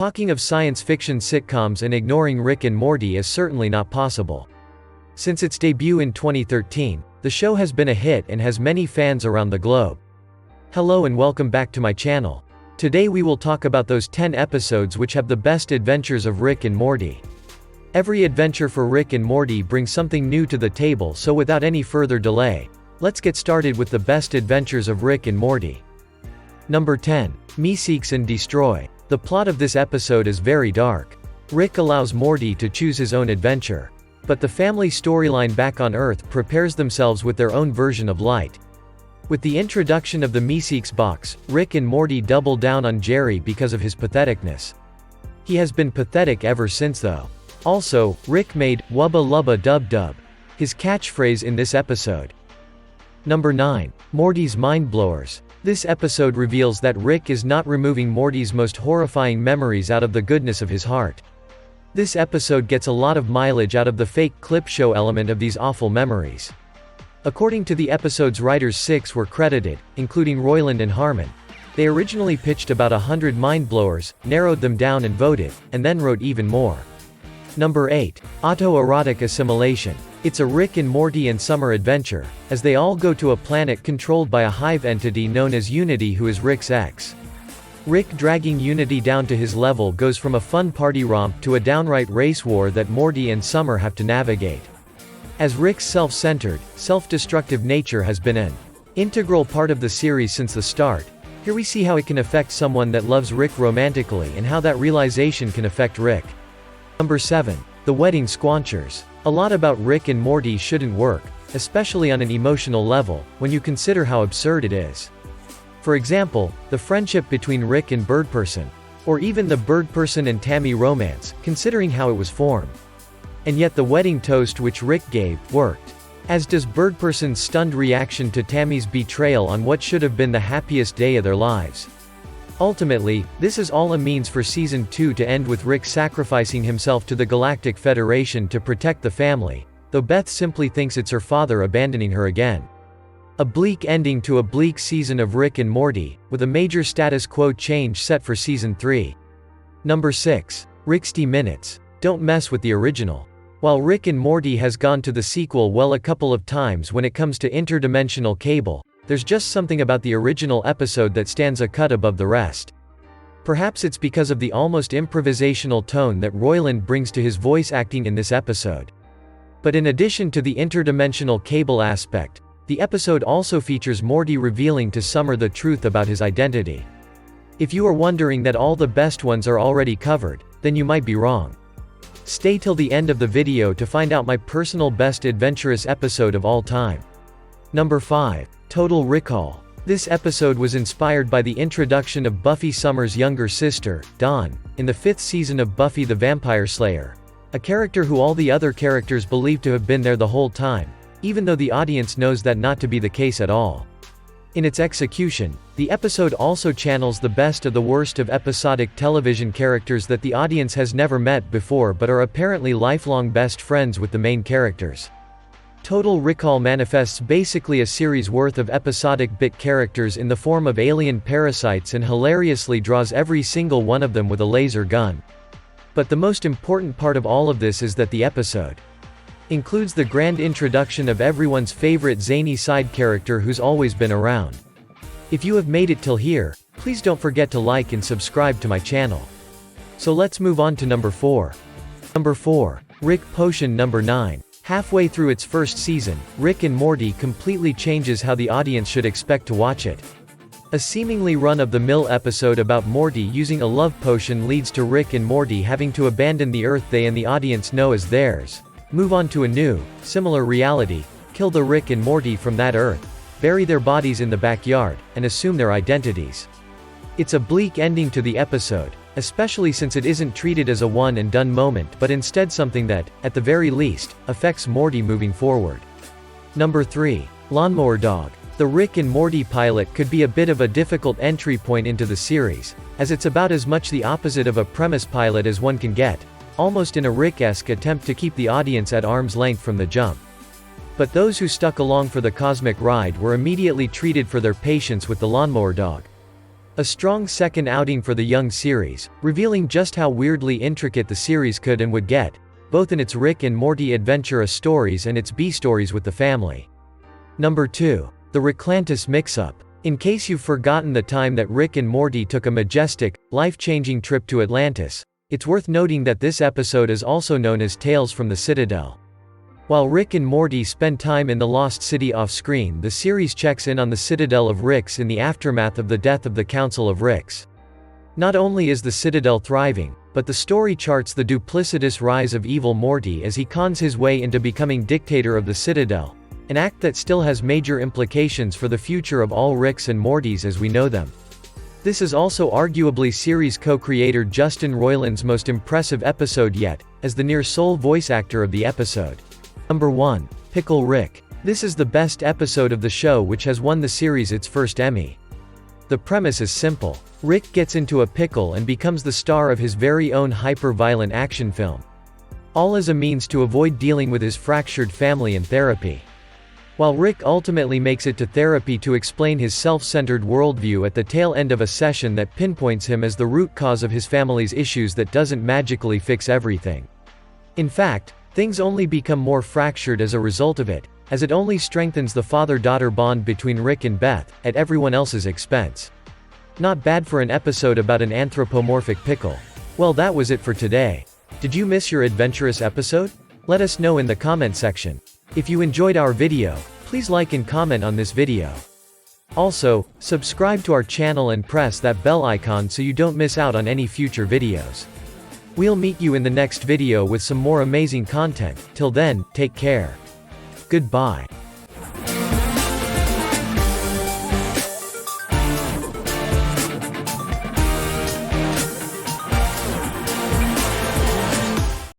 Talking of science fiction sitcoms and ignoring Rick and Morty is certainly not possible. Since its debut in 2013, the show has been a hit and has many fans around the globe. Hello and welcome back to my channel. Today we will talk about those 10 episodes which have the best adventures of Rick and Morty. Every adventure for Rick and Morty brings something new to the table, so without any further delay, let's get started with the best adventures of Rick and Morty. Number 10. Me Seeks and Destroy. The plot of this episode is very dark. Rick allows Morty to choose his own adventure. But the family storyline back on Earth prepares themselves with their own version of light. With the introduction of the Meeseeks box, Rick and Morty double down on Jerry because of his patheticness. He has been pathetic ever since though. Also, Rick made "Wubba Lubba Dub Dub" his catchphrase in this episode. Number 9. Morty's Mind Blowers. This episode reveals that Rick is not removing Morty's most horrifying memories out of the goodness of his heart. This episode gets a lot of mileage out of the fake clip show element of these awful memories. According to the episode's writers, 6 were credited, including Roiland and Harmon. They originally pitched about 100 mind blowers, narrowed them down and voted, and then wrote even more. Number 8. Autoerotic Assimilation. It's a Rick and Morty and Summer adventure, as they all go to a planet controlled by a hive entity known as Unity, who is Rick's ex. Rick dragging Unity down to his level goes from a fun party romp to a downright race war that Morty and Summer have to navigate. As Rick's self-centered, self-destructive nature has been an integral part of the series since the start, here we see how it can affect someone that loves Rick romantically and how that realization can affect Rick. Number 7. The Wedding Squanchers. A lot about Rick and Morty shouldn't work, especially on an emotional level, when you consider how absurd it is. For example, the friendship between Rick and Birdperson. Or even the Birdperson and Tammy romance, considering how it was formed. And yet the wedding toast which Rick gave, worked. As does Birdperson's stunned reaction to Tammy's betrayal on what should have been the happiest day of their lives. Ultimately, this is all a means for Season 2 to end with Rick sacrificing himself to the Galactic Federation to protect the family, though Beth simply thinks it's her father abandoning her again. A bleak ending to a bleak season of Rick and Morty, with a major status quo change set for Season 3. Number 6. Rixty Minutes. Don't mess with the original. While Rick and Morty has gone to the sequel well a couple of times when it comes to interdimensional cable, there's just something about the original episode that stands a cut above the rest. Perhaps it's because of the almost improvisational tone that Roiland brings to his voice acting in this episode. But in addition to the interdimensional cable aspect, the episode also features Morty revealing to Summer the truth about his identity. If you are wondering that all the best ones are already covered, then you might be wrong. Stay till the end of the video to find out my personal best adventurous episode of all time. Number 5. Total Recall. This episode was inspired by the introduction of Buffy Summer's younger sister, Dawn, in the 5th season of Buffy the Vampire Slayer. A character who all the other characters believe to have been there the whole time, even though the audience knows that not to be the case at all. In its execution, the episode also channels the best of the worst of episodic television characters that the audience has never met before but are apparently lifelong best friends with the main characters. Total Recall manifests basically a series worth of episodic bit characters in the form of alien parasites and hilariously draws every single one of them with a laser gun. But the most important part of all of this is that the episode includes the grand introduction of everyone's favorite zany side character who's always been around. If you have made it till here, please don't forget to like and subscribe to my channel. So let's move on to number 4. Number 4. Rick Potion. Number 9. Halfway through its first season, Rick and Morty completely changes how the audience should expect to watch it. A seemingly run-of-the-mill episode about Morty using a love potion leads to Rick and Morty having to abandon the Earth they and the audience know as theirs, move on to a new, similar reality, kill the Rick and Morty from that Earth, bury their bodies in the backyard, and assume their identities. It's a bleak ending to the episode, especially since it isn't treated as a one-and-done moment but instead something that, at the very least, affects Morty moving forward. Number 3. Lawnmower Dog. The Rick and Morty pilot could be a bit of a difficult entry point into the series, as it's about as much the opposite of a premise pilot as one can get, almost in a Rick-esque attempt to keep the audience at arm's length from the jump. But those who stuck along for the cosmic ride were immediately treated for their patience with the Lawnmower Dog. A strong second outing for the young series, revealing just how weirdly intricate the series could and would get, both in its Rick and Morty adventure stories and its B-stories with the family. Number 2. The Ricklantis Mix-Up. In case you've forgotten the time that Rick and Morty took a majestic, life-changing trip to Atlantis, it's worth noting that this episode is also known as Tales from the Citadel. While Rick and Morty spend time in the Lost City off-screen, the series checks in on the Citadel of Ricks in the aftermath of the death of the Council of Ricks. Not only is the Citadel thriving, but the story charts the duplicitous rise of evil Morty as he cons his way into becoming dictator of the Citadel, an act that still has major implications for the future of all Ricks and Mortys as we know them. This is also arguably series co-creator Justin Roiland's most impressive episode yet, as the near-sole voice actor of the episode. Number 1. Pickle Rick. This is the best episode of the show, which has won the series its first Emmy. The premise is simple. Rick gets into a pickle and becomes the star of his very own hyper-violent action film. All as a means to avoid dealing with his fractured family and therapy. While Rick ultimately makes it to therapy to explain his self-centered worldview at the tail end of a session that pinpoints him as the root cause of his family's issues, that doesn't magically fix everything. In fact, things only become more fractured as a result of it, as it only strengthens the father-daughter bond between Rick and Beth, at everyone else's expense. Not bad for an episode about an anthropomorphic pickle. Well, that was it for today. Did you miss your adventurous episode? Let us know in the comment section. If you enjoyed our video, please like and comment on this video. Also, subscribe to our channel and press that bell icon so you don't miss out on any future videos. We'll meet you in the next video with some more amazing content. Till then, take care. Goodbye.